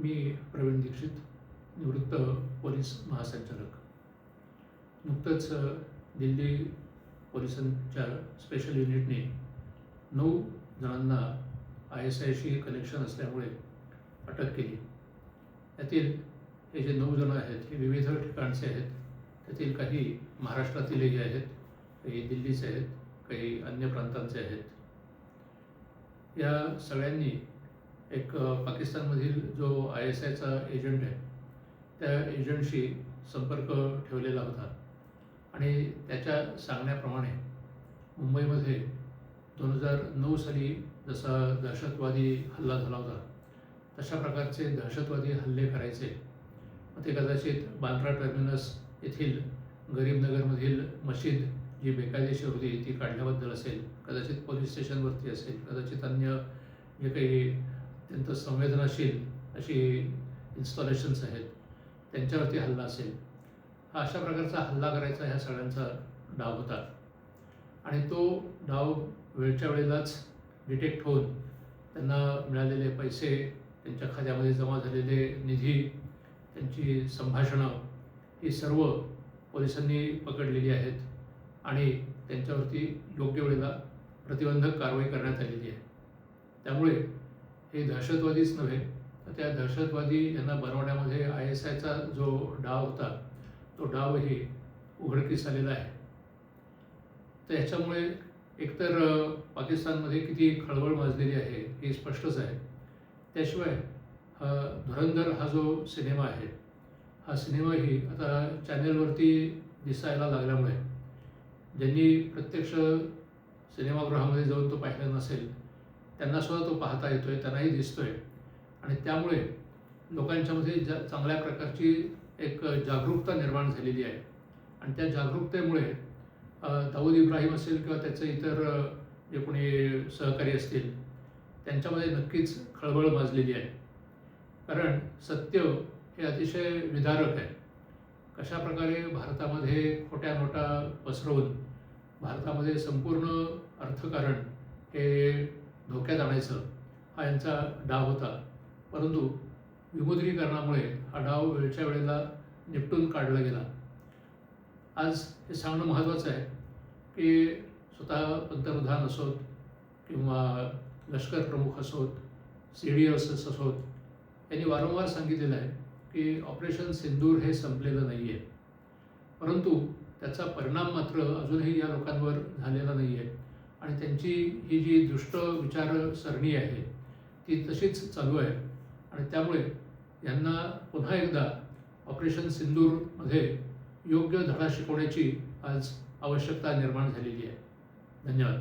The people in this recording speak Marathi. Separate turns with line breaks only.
मी प्रवीण दीक्षित, निवृत्त पोलीस महासंचालक. नुकतंच दिल्ली पोलिसांच्या स्पेशल युनिटने 9 जणांना ISIशी कनेक्शन असल्यामुळे अटक केली. यातील हे जे 9 जण आहेत हे विविध ठिकाणचे आहेत. त्यातील काही महाराष्ट्रातीलही आहेत, काही दिल्लीचे आहेत, काही अन्य प्रांतांचे आहेत. या सगळ्यांनी एक पाकिस्तानमधील जो ISIचा एजंट आहे त्या एजंटशी संपर्क ठेवलेला होता आणि त्याच्या सांगण्याप्रमाणे मुंबईमध्ये 2009 साली जसा दहशतवादी हल्ला झाला होता तशा प्रकारचे दहशतवादी हल्ले करायचे. ते कदाचित बांद्रा टर्मिनस येथील गरीबनगरमधील मशीद जी बेकायदेशीर होती ती काढल्याबद्दल असेल, कदाचित पोलीस स्टेशनवरती असेल, कदाचित अन्य जे काही अत्यंत संवेदनाशील अशी इन्स्टॉलेशन्स आहेत त्यांच्यावरती हल्ला असेल. हा अशा प्रकारचा हल्ला करायचा ह्या सगळ्यांचा डाव होता आणि तो डाव वेळच्या वेळेलाच डिटेक्ट होऊन त्यांना मिळालेले पैसे, त्यांच्या खात्यामध्ये जमा झालेले निधी, त्यांची संभाषणं ही सर्व पोलिसांनी पकडलेली आहेत आणि त्यांच्यावरती योग्य वेळेला प्रतिबंधक कारवाई करण्यात आलेली आहे. त्यामुळे हे दहशतवादीच नव्हे तर त्या दहशतवादी यांना बनवण्यामध्ये ISIचा जो डाव होता तो डावही उघडकीस आलेला आहे. तर याच्यामुळे एकतर पाकिस्तानमध्ये किती खळबळ माजलेली आहे हे स्पष्टच आहे. त्याशिवाय धुरंधर हा जो सिनेमा आहे हा सिनेमाही आता चॅनेलवरती दिसायला लागल्यामुळे ज्यांनी प्रत्यक्ष सिनेमागृहामध्ये जाऊन तो पाहिला नसेल त्यांनासुद्धा तो पाहता येतोय, त्यांनाही दिसतोय आणि त्यामुळे लोकांच्यामध्ये चांगल्या प्रकारची एक जागरूकता निर्माण झालेली आहे आणि त्या जागरूकतेमुळे दाऊद इब्राहिम असेल किंवा त्याचे इतर जे कोणी सहकारी असतील त्यांच्यामध्ये नक्कीच खळबळ माजलेली आहे. कारण सत्य हे अतिशय विदारक आहे. कशा प्रकारे भारतामध्ये खोट्या नोटा पसरवून भारतामध्ये संपूर्ण अर्थकारण हे धोक्यात आणायचं हा यांचा डाव होता. परंतु विमुद्रीकरणामुळे हा डाव वेळच्या वेळेला निपटून काढला गेला. आज हे सांगणं महत्त्वाचं आहे की स्वतः पंतप्रधान असोत किंवा लष्कर प्रमुख असोत, CDS असोत, यांनी वारंवार सांगितलेलं आहे की ऑपरेशन सिंदूर हे संपलेलं नाही आहे. परंतु त्याचा परिणाम मात्र अजूनही या लोकांवर झालेला नाही आहे आणि त्यांची ही जी दुष्ट विचारसरणी आहे ती तशीच चालू आहे आणि त्यामुळे यांना पुन्हा एकदा ऑपरेशन सिंदूरमध्ये योग्य धडा शिकवण्याची आज आवश्यकता निर्माण झालेली आहे. धन्यवाद.